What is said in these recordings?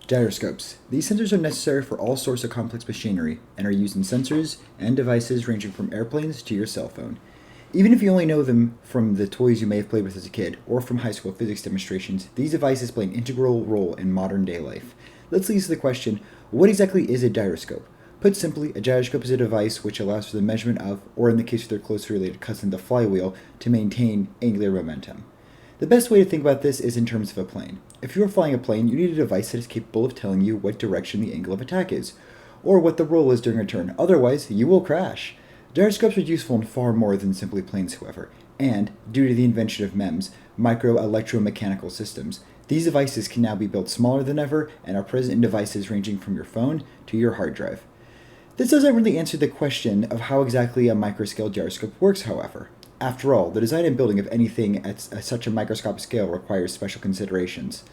Gyroscopes. These sensors are necessary for all sorts of complex machinery and are used in sensors and devices ranging from airplanes to your cell phone. Even if you only know them from the toys you may have played with as a kid or from high school physics demonstrations, these devices play an integral role in modern day life. Let's lead to the question, what exactly is a gyroscope? Put simply, a gyroscope is a device which allows for the measurement of, or in the case of their closely related cousin, the flywheel, to maintain angular momentum. The best way to think about this is in terms of a plane. If you are flying a plane, you need a device that is capable of telling you what direction the angle of attack is, or what the roll is during a turn. Otherwise, you will crash. Gyroscopes are useful in far more than simply planes, however, and, due to the invention of MEMS, micro-electromechanical systems, these devices can now be built smaller than ever and are present in devices ranging from your phone to your hard drive. This doesn't really answer the question of how exactly a microscale gyroscope works, however. After all, the design and building of anything at such a microscopic scale requires special considerations.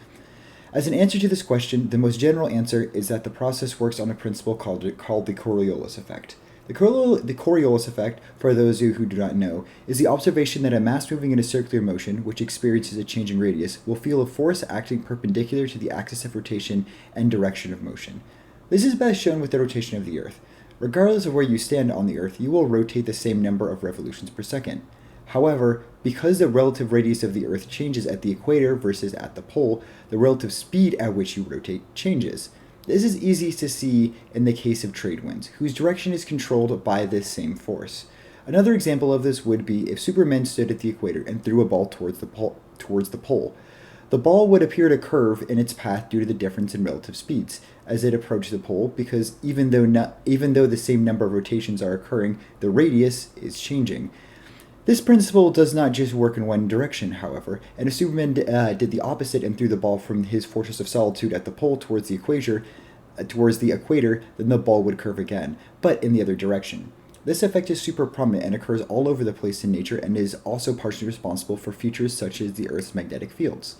As an answer to this question, the most general answer is that the process works on a principle called the Coriolis effect. The Coriolis effect, for those of you who do not know, is the observation that a mass moving in a circular motion, which experiences a change in radius, will feel a force acting perpendicular to the axis of rotation and direction of motion. This is best shown with the rotation of the Earth. Regardless of where you stand on the Earth, you will rotate the same number of revolutions per second. However, because the relative radius of the Earth changes at the equator versus at the pole, the relative speed at which you rotate changes. This is easy to see in the case of trade winds, whose direction is controlled by this same force. Another example of this would be if Superman stood at the equator and threw a ball towards the pole. The ball would appear to curve in its path due to the difference in relative speeds as it approached the pole, because even though the same number of rotations are occurring, the radius is changing. This principle does not just work in one direction, however, and if Superman did the opposite and threw the ball from his fortress of solitude at the pole towards the equator, then the ball would curve again, but in the other direction. This effect is super prominent and occurs all over the place in nature and is also partially responsible for features such as the Earth's magnetic fields.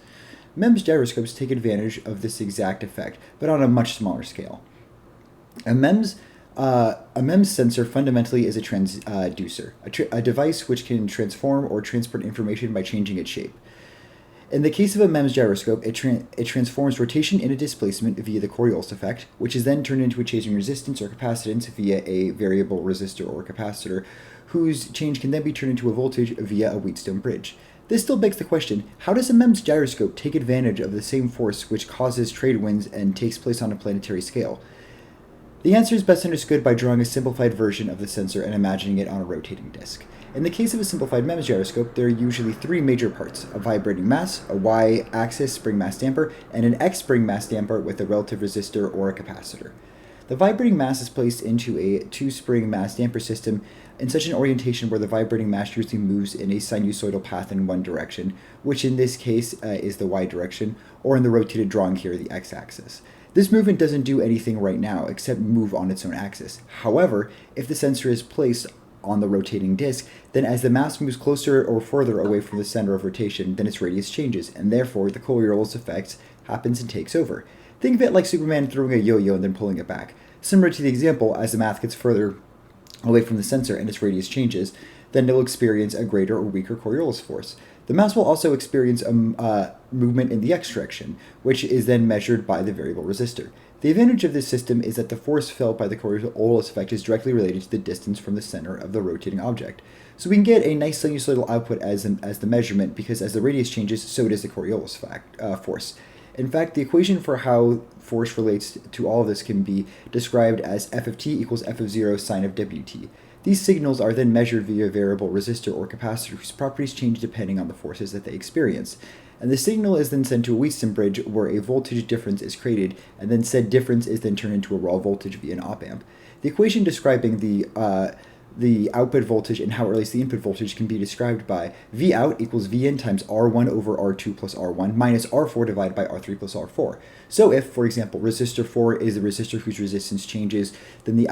MEMS gyroscopes take advantage of this exact effect, but on a much smaller scale. A MEMS sensor fundamentally is a transducer, a device which can transform or transport information by changing its shape. In the case of a MEMS gyroscope, it transforms rotation into displacement via the Coriolis effect, which is then turned into a changing resistance or capacitance via a variable resistor or capacitor, whose change can then be turned into a voltage via a Wheatstone bridge. This still begs the question, how does a MEMS gyroscope take advantage of the same force which causes trade winds and takes place on a planetary scale? The answer is best understood by drawing a simplified version of the sensor and imagining it on a rotating disc. In the case of a simplified MEMS gyroscope, there are usually three major parts: a vibrating mass, a y-axis spring mass damper, and an x-spring mass damper with a relative resistor or a capacitor. The vibrating mass is placed into a two-spring mass damper system in such an orientation where the vibrating mass usually moves in a sinusoidal path in one direction, which in this case is the y direction, or in the rotated drawing here, the x-axis. This movement doesn't do anything right now except move on its own axis. However, if the sensor is placed on the rotating disc, then as the mass moves closer or further away from the center of rotation, then its radius changes, and therefore the Coriolis effect happens and takes over. Think of it like Superman throwing a yo-yo and then pulling it back. Similar to the example, as the mass gets further away from the sensor and its radius changes, then it will experience a greater or weaker Coriolis force. The mass will also experience a movement in the x direction, which is then measured by the variable resistor. The advantage of this system is that the force felt by the Coriolis effect is directly related to the distance from the center of the rotating object. So we can get a nice sinusoidal output as the measurement, because as the radius changes, so does the Coriolis force. In fact, the equation for how force relates to all of this can be described as f of t equals f of 0 sine of wt. These signals are then measured via a variable resistor or capacitor whose properties change depending on the forces that they experience. And the signal is then sent to a Wheatstone bridge where a voltage difference is created, and then said difference is then turned into a raw voltage via an op-amp. The equation describing the output voltage and how it relates to the input voltage can be described by V out equals Vin times R1 over R2 plus R1 minus R4 divided by R3 plus R4. So if, for example, resistor 4 is the resistor whose resistance changes, then the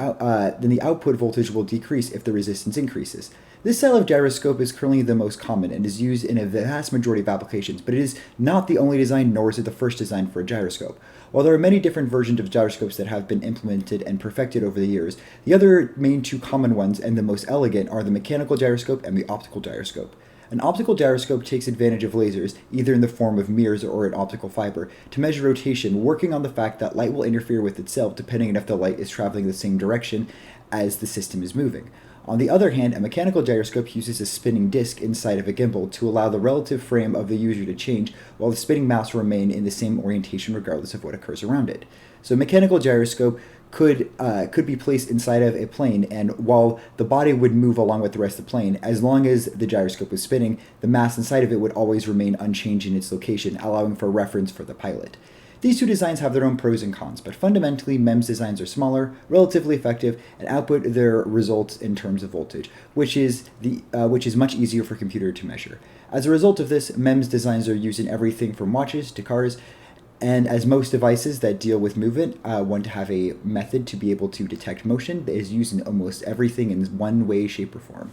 output voltage will decrease if the resistance increases. This style of gyroscope is currently the most common and is used in a vast majority of applications, but it is not the only design, nor is it the first design for a gyroscope. While there are many different versions of gyroscopes that have been implemented and perfected over the years, the other main two common ones and the most elegant are the mechanical gyroscope and the optical gyroscope. An optical gyroscope takes advantage of lasers, either in the form of mirrors or an optical fiber, to measure rotation, working on the fact that light will interfere with itself depending on if the light is traveling the same direction as the system is moving. On the other hand, a mechanical gyroscope uses a spinning disc inside of a gimbal to allow the relative frame of the user to change, while the spinning mass will remain in the same orientation regardless of what occurs around it. So a mechanical gyroscope could be placed inside of a plane, and while the body would move along with the rest of the plane, as long as the gyroscope was spinning, the mass inside of it would always remain unchanged in its location, allowing for reference for the pilot. These two designs have their own pros and cons, but fundamentally, MEMS designs are smaller, relatively effective, and output their results in terms of voltage, which is much easier for a computer to measure. As a result of this, MEMS designs are used in everything from watches to cars, and as most devices that deal with movement want to have a method to be able to detect motion that is used in almost everything in one way, shape, or form.